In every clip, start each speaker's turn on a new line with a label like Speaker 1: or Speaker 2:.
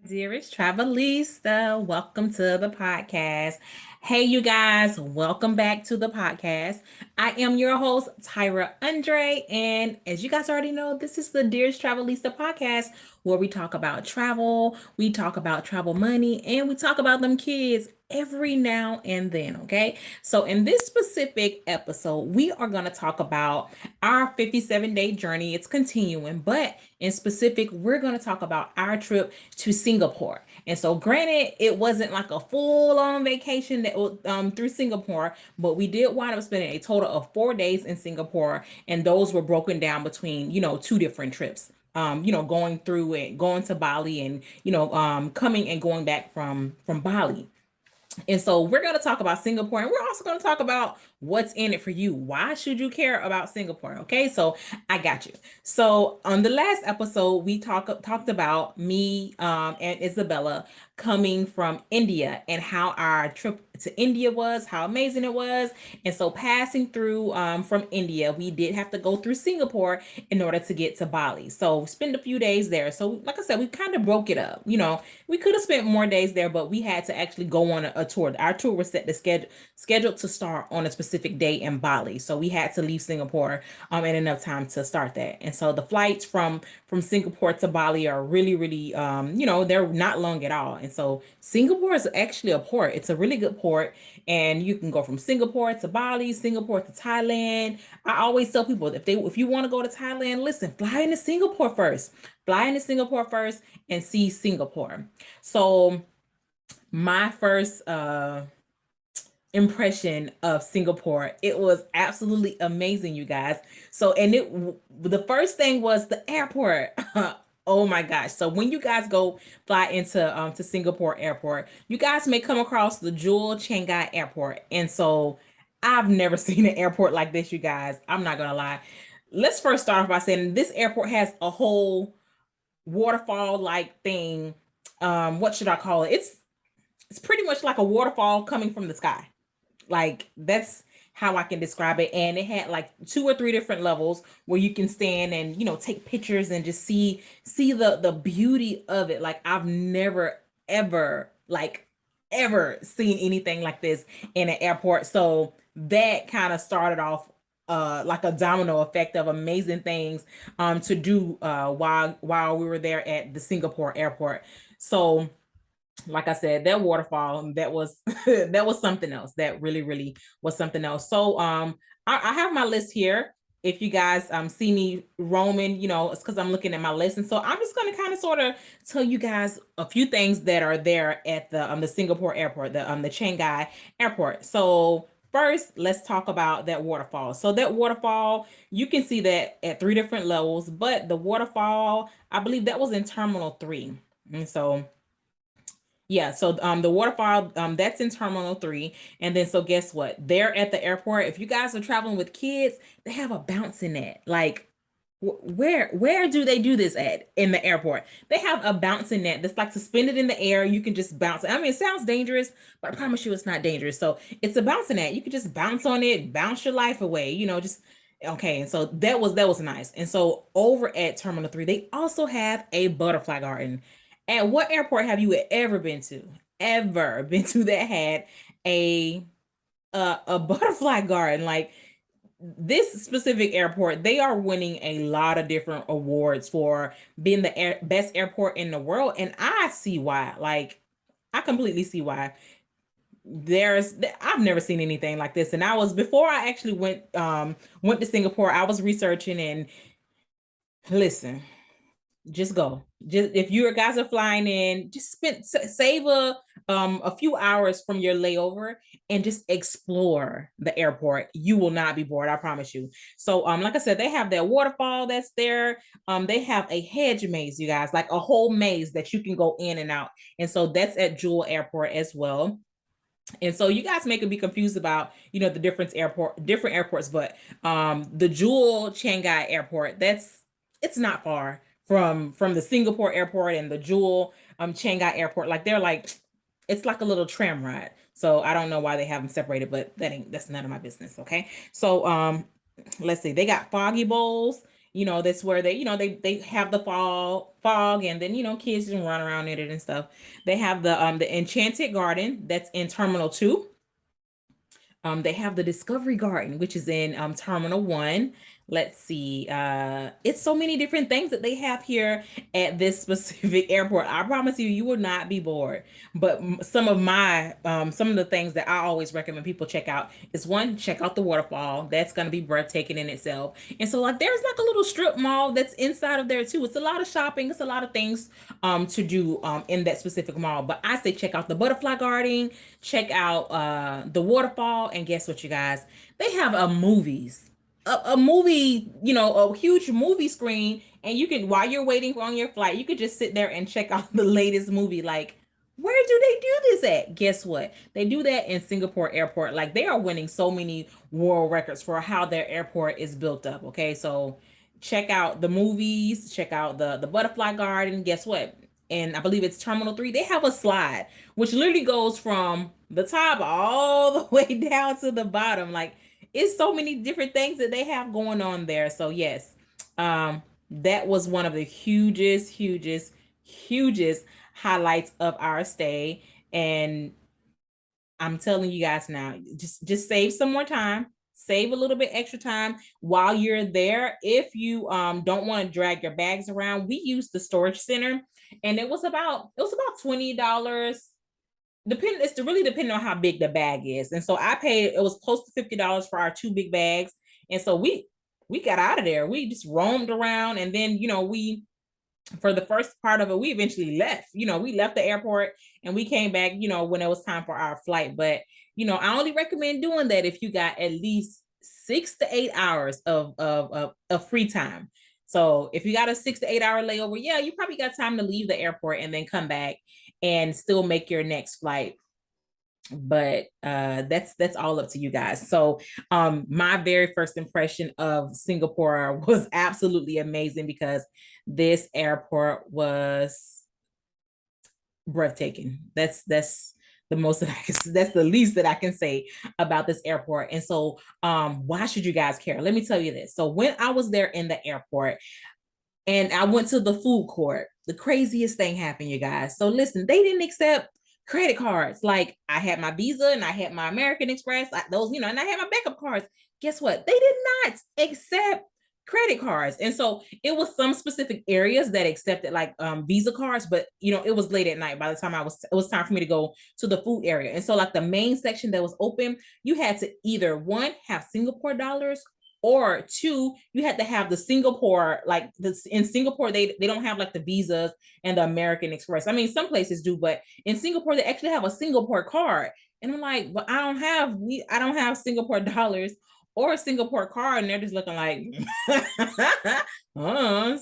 Speaker 1: Dearest Travelista, welcome to the podcast. Hey, you guys, welcome back to the podcast. I am your host, Tyra Andre, and as you guys already know, this is the Dearest Travelista podcast where we talk about travel, we talk about travel money, and we talk about them kids every now and then. Okay, so in this specific episode, we are going to talk about our 57-day journey. It's continuing, but in specific, we're going to talk about our trip to Singapore. And so, granted, it wasn't like a full on vacation that was through Singapore, but we did wind up spending a total of 4 days in Singapore, and those were broken down between two different trips. Going through it, going to Bali, and coming and going back from Bali. And so we're going to talk about Singapore, and we're also going to talk about what's in it for you. Why should you care about Singapore? Okay, so I got you. So on the last episode, we talked about me and Isabella coming from India and how our trip to India was, how amazing it was. And so passing through from India, we did have to go through Singapore in order to get to Bali. So spend a few days there. So like I said, we kind of broke it up. We could have spent more days there, but we had to actually go on a tour. Our tour was set to scheduled to start on a specific day in Bali. So we had to leave Singapore in enough time to start that. And so the flights from Singapore to Bali are really, really they're not long at all. And so Singapore is actually a port. It's a really good port. And you can go from Singapore to Bali, Singapore to Thailand. I always tell people if you want to go to Thailand, listen, fly into Singapore first. Fly into Singapore first and see Singapore. So my first impression of Singapore, it was absolutely amazing, you guys. So the first thing was the airport. Oh my gosh. So when you guys go fly into to Singapore airport, you guys may come across the Jewel Changi airport. And so I've never seen an airport like this, you guys. I'm not gonna lie. Let's first start off by saying this airport has a whole waterfall like thing. What should I call it? It's pretty much like a waterfall coming from the sky. Like that's how I can describe it. And it had like two or three different levels where you can stand and take pictures and just see the beauty of it. Like I've never ever ever seen anything like this in an airport. So that kind of started off like a domino effect of amazing things to do while we were there at the Singapore airport. So like I said, that waterfall, that was that was something else. That really, really was something else. So I have my list here. If you guys see me roaming, it's because I'm looking at my list. And so I'm just gonna kind of sort of tell you guys a few things that are there at the Singapore airport, the Changi airport. So first, let's talk about that waterfall. So that waterfall, you can see that at three different levels, but the waterfall, I believe that was in Terminal 3. And so yeah, so the waterfall that's in Terminal 3. And then so guess what? They're at the airport. If you guys are traveling with kids, they have a bouncing net. Like where do they do this at in the airport? They have a bouncing net that's like suspended in the air. You can just bounce. I mean, it sounds dangerous, but I promise you it's not dangerous. So it's a bouncing net. You can just bounce on it, bounce your life away, just okay. And so that was nice. And so over at Terminal 3, they also have a butterfly garden. And what airport have you ever been to? Ever been to that had a a butterfly garden? Like this specific airport, they are winning a lot of different awards for being the best airport in the world, and I see why. Like I completely see why. I've never seen anything like this, and I was before I actually went to Singapore, I was researching and listen, just go. Just if you guys are flying in, just save a few hours from your layover and just explore the airport. You will not be bored, I promise you. So like I said, they have that waterfall that's there. They have a hedge maze, you guys, like a whole maze that you can go in and out. And so that's at Jewel Airport as well. And so you guys may be confused about, the different airports, but the Jewel Changi Airport, it's not far from the Singapore airport and the Jewel Changi Airport. Like they're like it's like a little tram ride. So I don't know why they have them separated, but that's none of my business. Okay. So let's see. They got foggy bowls. That's where they have the fog, and then kids just run around in it and stuff. They have the Enchanted Garden that's in Terminal 2. They have the Discovery Garden, which is in Terminal 1. Let's see. It's so many different things that they have here at this specific airport. I promise you, you will not be bored. But some of the things that I always recommend people check out is, one, check out the waterfall. That's going to be breathtaking in itself. And so, like, there's like a little strip mall that's inside of there too. It's a lot of shopping. It's a lot of things to do in that specific mall. But I say check out the Butterfly Garden, check out the waterfall, and guess what, you guys? They have a movie, a huge movie screen, and you can, while you're waiting on your flight, you could just sit there and check out the latest movie. Like, where do they do this at? Guess what? They do that in Singapore Airport. Like, they are winning so many world records for how their airport is built up. Okay, so check out the movies, check out the Butterfly Garden. Guess what? And I believe it's Terminal 3. They have a slide which literally goes from the top all the way down to the bottom. Like, it's so many different things that they have going on there. So yes, that was one of the hugest highlights of our stay. And I'm telling you guys now, just save some more time, save a little bit extra time while you're there. If you don't want to drag your bags around, we use the storage center, and it was about $20. It's really depending on how big the bag is. And so I paid, it was close to $50 for our two big bags. And so we got out of there. We just roamed around, and then we, for the first part of it, we eventually left. We left the airport and we came back, when it was time for our flight. But I only recommend doing that if you got at least 6 to 8 hours of free time. So if you got a 6 to 8 hour layover, yeah, you probably got time to leave the airport and then come back and still make your next flight. But that's all up to you guys. So my very first impression of Singapore was absolutely amazing, because this airport was breathtaking. That's the most that I can, that's the least that I can say about this airport. And so why should you guys care? Let me tell you this. So when I was there in the airport and I went to the food court, the craziest thing happened, you guys. So listen, they didn't accept credit cards. Like, I had my Visa and I had my American Express, those, and I had my backup cards. Guess what? They did not accept credit cards. And so it was some specific areas that accepted like Visa cards, but it was late at night by the time it was time for me to go to the food area. And so like the main section that was open, you had to either, one, have Singapore dollars, or two, you had to have the Singapore, like this in Singapore, they don't have like the Visas and the American Express. I mean, some places do, but in Singapore, they actually have a Singapore card. And I'm like, but I don't have Singapore dollars or a Singapore card. And they're just looking like,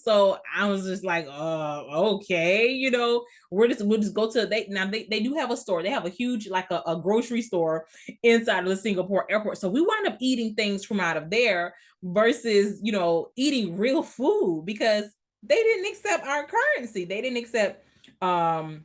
Speaker 1: so I was just like, okay, we'll just go to, they do have a store. They have a huge, like a grocery store inside of the Singapore airport. So we wind up eating things from out of there versus, eating real food, because they didn't accept our currency. They didn't accept our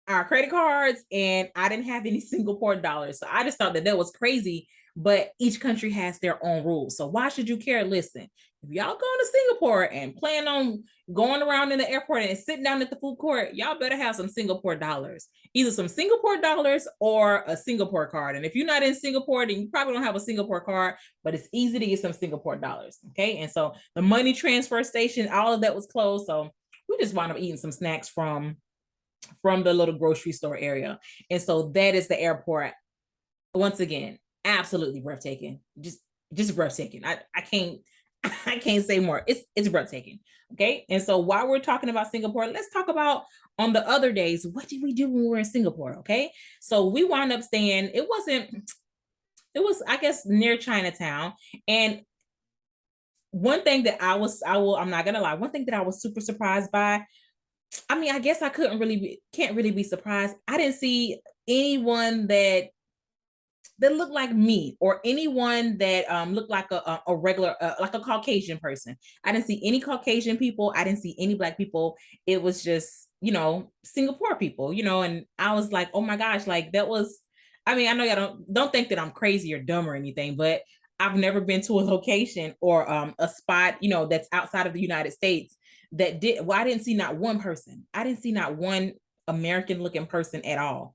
Speaker 1: credit cards, and I didn't have any Singapore dollars. So I just thought that was crazy. But each country has their own rules. So why should you care? Listen, if y'all going to Singapore and plan on going around in the airport and sitting down at the food court, y'all better have some Singapore dollars, either some Singapore dollars or a Singapore card. And if you're not in Singapore, then you probably don't have a Singapore card, but it's easy to get some Singapore dollars. Okay. And so the money transfer station, all of that was closed. So we just wound up eating some snacks from the little grocery store area. And so that is the airport. Once again, absolutely breathtaking. Just breathtaking. I can't say more. It's breathtaking. Okay. And so while we're talking about Singapore, let's talk about on the other days, what did we do when we were in Singapore? Okay. So we wound up staying, it was, I guess, near Chinatown. And one thing that I'm not gonna lie, one thing that I was super surprised by, I mean, I guess I can't really be surprised. I didn't see anyone that looked like me, or anyone that looked like a regular, like a Caucasian person. I didn't see any Caucasian people. I didn't see any Black people. It was just, Singapore people, and I was like, oh my gosh, like that was, I mean, I know y'all don't think that I'm crazy or dumb or anything, but I've never been to a location or a spot, that's outside of the United States that did. Well, I didn't see not one person. I didn't see not one American looking person at all.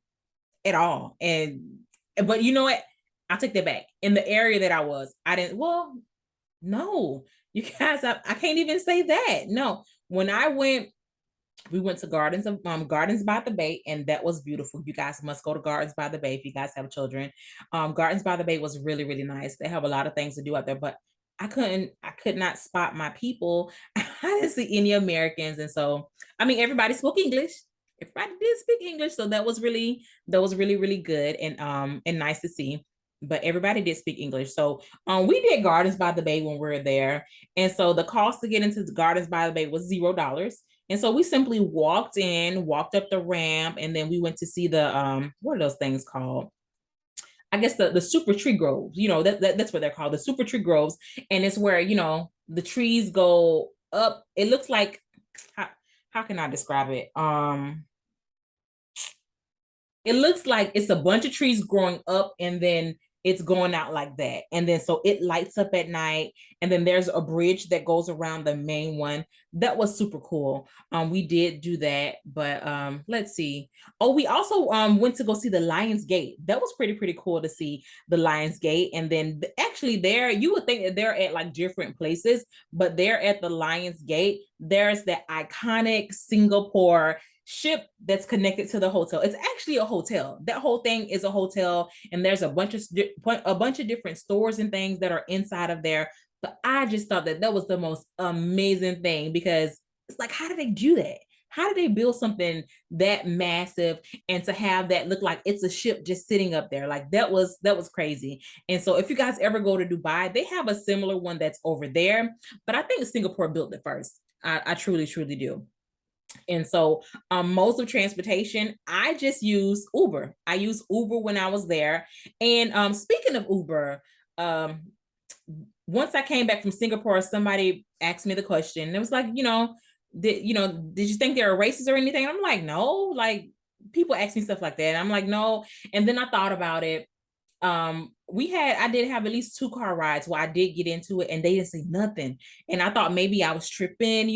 Speaker 1: And but you know what? I'll take that back. In the area that I was, I didn't. Well, no, you guys, I can't even say that. No, when I went, we went to Gardens by the Bay, and that was beautiful. You guys must go to Gardens by the Bay if you guys have children. Gardens by the Bay was really, really nice. They have a lot of things to do out there, but I could not spot my people. I didn't see any Americans. And so, I mean, everybody spoke English. Everybody did speak English. So that was really, really good and nice to see. But everybody did speak English. So we did Gardens by the Bay when we were there. And so the cost to get into the Gardens by the Bay was $0. And so we simply walked in, walked up the ramp, and then we went to see the what are those things called? I guess the super tree groves. That's what they're called, the super tree groves. And it's where, the trees go up. It looks like, how can I describe it? It looks like it's a bunch of trees growing up, and then it's going out like that. And then so it lights up at night. And then there's a bridge that goes around the main one. That was super cool. We did do that, but let's see. Oh, we also went to go see the Lions Gate. That was pretty cool to see the Lions Gate. And then actually there, you would think that they're at like different places, but they're at the Lions Gate. There's that iconic Singapore ship that's connected to the hotel. It's actually a hotel. That whole thing is a hotel, and there's a bunch of different stores and things that are inside of there. But I just thought that was the most amazing thing, because it's like, how did they do that? How did they build something that massive and to have that look like it's a ship just sitting up there? Like that was crazy. And so if you guys ever go to Dubai, they have a similar one that's over there, but I think Singapore built it first. I truly do. And so modes of transportation, I just use Uber. I used Uber when I was there. And speaking of Uber, once I came back from Singapore, somebody asked me the question. It was like, did you think they were racist or anything? And I'm like, no. Like, people ask me stuff like that. And I'm like, no. And then I thought about it. I did have at least 2 car rides where I did get into it and they didn't say nothing. And I thought maybe I was tripping,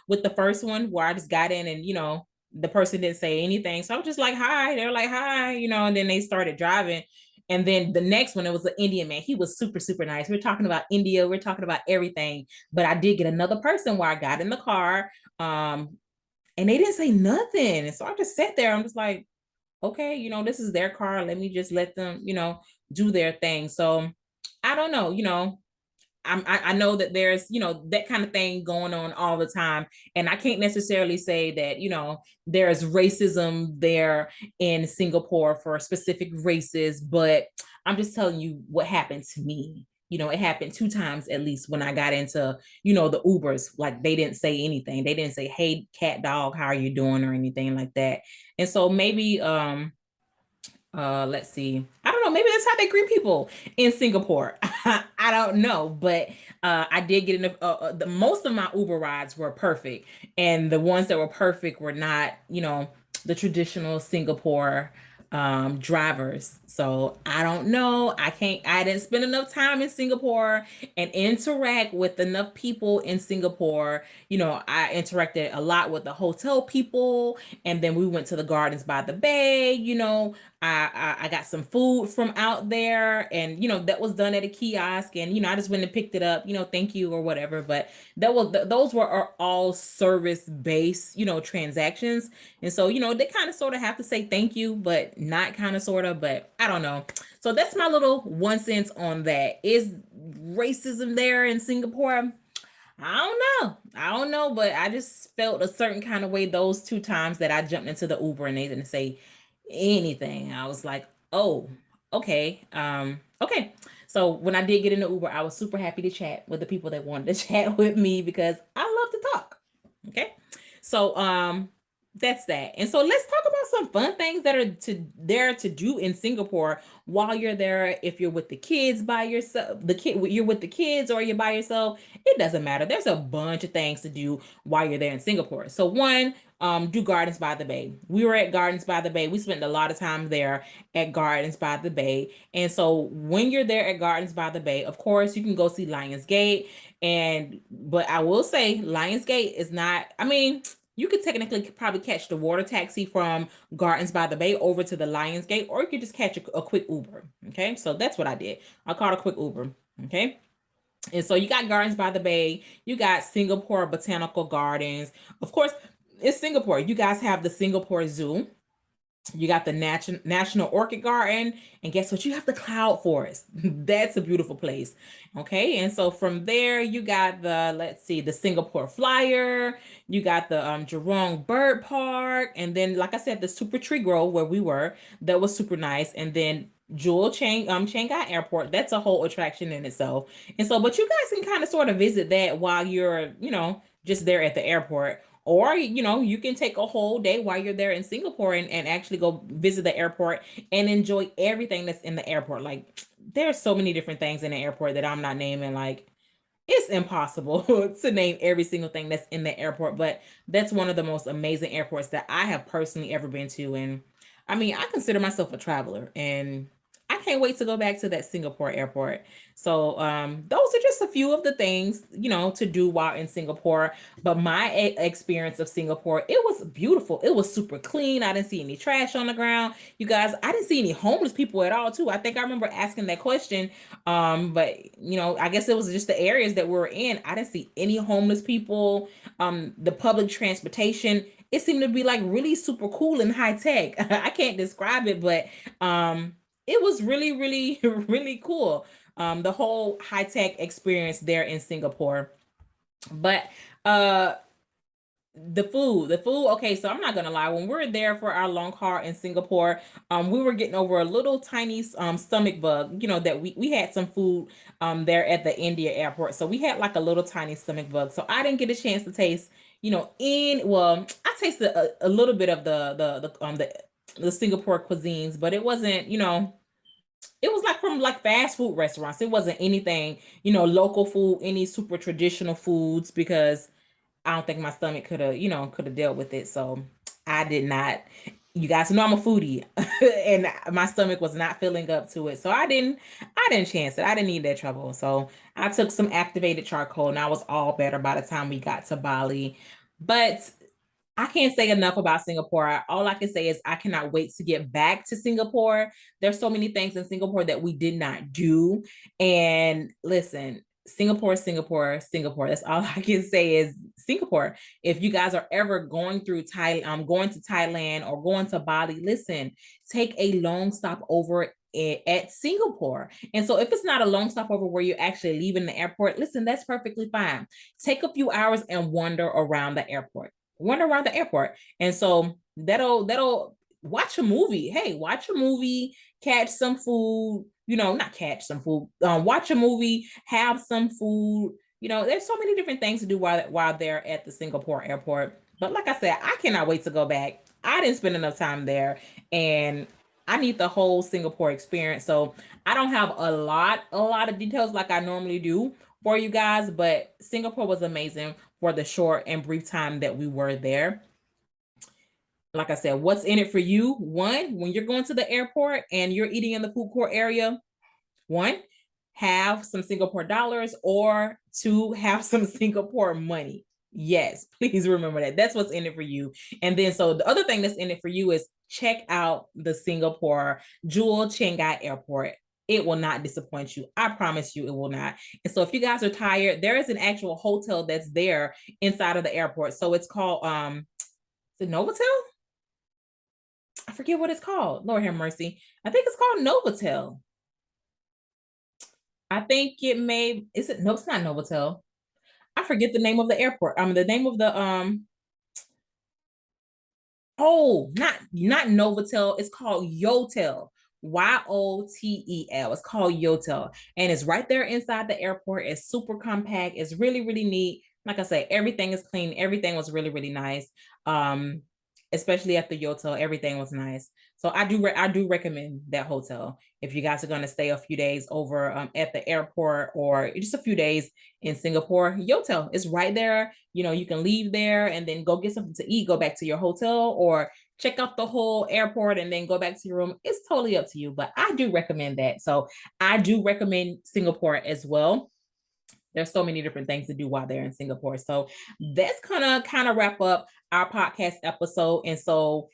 Speaker 1: with the first one where I just got in and, the person didn't say anything. So I was just like, hi. They're like, hi, and then they started driving. And then the next one, it was an Indian man. He was super, super nice. We're talking about India. We're talking about everything. But I did get another person where I got in the car and they didn't say nothing. And so I just sat there. I'm just like, okay, this is their car. Let me just let them, do their thing. So I don't know, I know that there's, that kind of thing going on all the time. And I can't necessarily say that, there's racism there in Singapore for specific races, but I'm just telling you what happened to me. It happened 2 times at least when I got into, the Ubers. Like, they didn't say anything. They didn't say, hey, cat dog, how are you doing, or anything like that. And so maybe let's see, I don't know, maybe that's how they greet people in Singapore. I don't know, but I did get in the most of my Uber rides were perfect, and the ones that were perfect were not, the traditional Singapore drivers. So I don't know. I didn't spend enough time in Singapore and interact with enough people in Singapore. I interacted a lot with the hotel people, and then we went to the Gardens by the Bay. I got some food from out there, and that was done at a kiosk, and I just went and picked it up, thank you or whatever. But those were all service based, transactions. And so, they kind of sort of have to say thank you, but not kind of sort of, but I don't know. So that's my little 1 cent on that. Is racism there in Singapore? I don't know, but I just felt a certain kind of way those 2 times that I jumped into the Uber and they didn't say anything. I was like, oh, okay. Okay. So when I did get in the Uber, I was super happy to chat with the people that wanted to chat with me, because I love to talk. Okay. So that's that. And so let's talk about some fun things that are there to do in Singapore while you're there. If you're with the kids by yourself, you're with the kids or you're by yourself, it doesn't matter. There's a bunch of things to do while you're there in Singapore. So one, do Gardens by the Bay. We were at Gardens by the Bay. We spent a lot of time there at Gardens by the Bay. And so when you're there at Gardens by the Bay, of course, you can go see Lionsgate. But I will say Lionsgate is not, I mean, you could technically probably catch the water taxi from Gardens by the Bay over to the Lionsgate, or you could just catch a quick Uber. Okay, so that's what I did. I called a quick Uber. Okay. And so you got Gardens by the Bay, you got Singapore Botanical Gardens. Of course, it's Singapore. You guys have the Singapore Zoo. You got the National Orchid Garden, and guess what? You have the Cloud Forest. That's a beautiful place. Okay, and so from there, you got the, let's see, the Singapore Flyer, you got the Jurong Bird Park, and then, like I said, the Super Tree Grove where we were, that was super nice. And then Chiang Mai Airport, that's a whole attraction in itself. And so, but you guys can kind of sort of visit that while you're, just there at the airport. Or, you can take a whole day while you're there in Singapore and actually go visit the airport and enjoy everything that's in the airport. Like, there's so many different things in the airport that I'm not naming. Like, it's impossible to name every single thing that's in the airport, but that's one of the most amazing airports that I have personally ever been to. And I mean, I consider myself a traveler, and I can't wait to go back to that Singapore airport. So those are just a few of the things, to do while in Singapore. But my experience of Singapore, it was beautiful. It was super clean. I didn't see any trash on the ground. You guys, I didn't see any homeless people at all, too. I think I remember asking that question. But I guess it was just the areas that we were in. I didn't see any homeless people. The public transportation, it seemed to be like really super cool and high tech. I can't describe it, but it was really, really, really cool. The whole high tech experience there in Singapore. But uh the food, okay, so I'm not gonna lie, when we were there for our long haul in Singapore, we were getting over a little tiny stomach bug, that we had some food there at the India airport. So we had like a little tiny stomach bug. So I didn't get a chance to taste, I tasted a little bit of the Singapore cuisines, but it wasn't, it was like from like fast food restaurants. It wasn't anything, local food, any super traditional foods, because I don't think my stomach could have dealt with it. So I did not. You guys know I'm a foodie, and my stomach was not filling up to it. So I didn't chance it. I didn't need that trouble. So I took some activated charcoal, and I was all better by the time we got to Bali. But I can't say enough about Singapore. All I can say is I cannot wait to get back to Singapore. There's so many things in Singapore that we did not do. And listen, Singapore, Singapore, Singapore. That's all I can say is Singapore. If you guys are ever going through going to Thailand or going to Bali, listen, take a long stop over at Singapore. And so if it's not a long stopover where you're actually leaving the airport, listen, that's perfectly fine. Take a few hours and wander around the airport. Wander around the airport. And so that'll watch a movie. Hey, watch a movie, catch some food, not catch some food, watch a movie, have some food. There's so many different things to do while they're at the Singapore airport. But like I said, I cannot wait to go back. I didn't spend enough time there, and I need the whole Singapore experience. So I don't have a lot of details like I normally do for you guys, but Singapore was amazing for the short and brief time that we were there. Like I said, what's in it for you? One, when you're going to the airport and you're eating in the food court area, one, have some Singapore dollars, or two, have some Singapore money. Yes, please remember that. That's what's in it for you. And then, so the other thing that's in it for you is check out the Singapore Jewel Chiang Mai Airport. It will not disappoint you. I promise you it will not. And so if you guys are tired, there is an actual hotel that's there inside of the airport. So it's called, is it Novotel? I forget what it's called. Lord have mercy. I think it's called Novotel. I think is it? No, it's not Novotel. I forget the name of the airport. The name of the oh, not Novotel. It's called Yotel. Yotel. It's called Yotel. And it's right there inside the airport. It's super compact. It's really, really neat. Like I said, everything is clean. Everything was really, really nice. especially at the Yotel. Everything was nice. So I do recommend that hotel if you guys are going to stay a few days over at the airport or just a few days in Singapore. Yotel is right there. You know, you can leave there and then go get something to eat, go back to your hotel, or check out the whole airport and then go back to your room. It's totally up to you, but I do recommend that. So I do recommend Singapore as well. There's so many different things to do while they're in Singapore. So that's gonna kind of wrap up our podcast episode. And so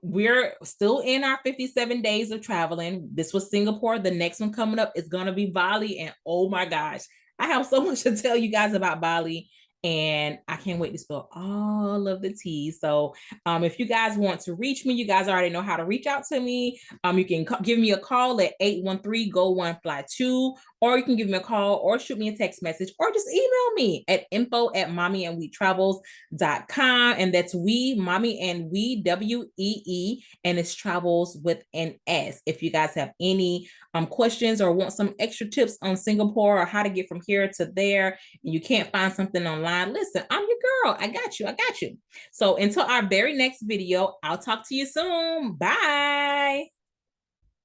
Speaker 1: we're still in our 57 days of traveling. This was Singapore. The next one coming up is going to be Bali. And oh my gosh, I have so much to tell you guys about Bali. And I can't wait to spill all of the tea. So if you guys want to reach me, you guys already know how to reach out to me. You can give me a call at 813-GO-1-FLY-2, or you can give me a call or shoot me a text message, or just email me at info@mommyandwetravels.com. And that's we, mommy and we, WEE, and it's travels with an S. If you guys have any questions or want some extra tips on Singapore or how to get from here to there, and you can't find something online, listen, I'm your girl. I got you. I got you. So until our very next video, I'll talk to you soon. Bye.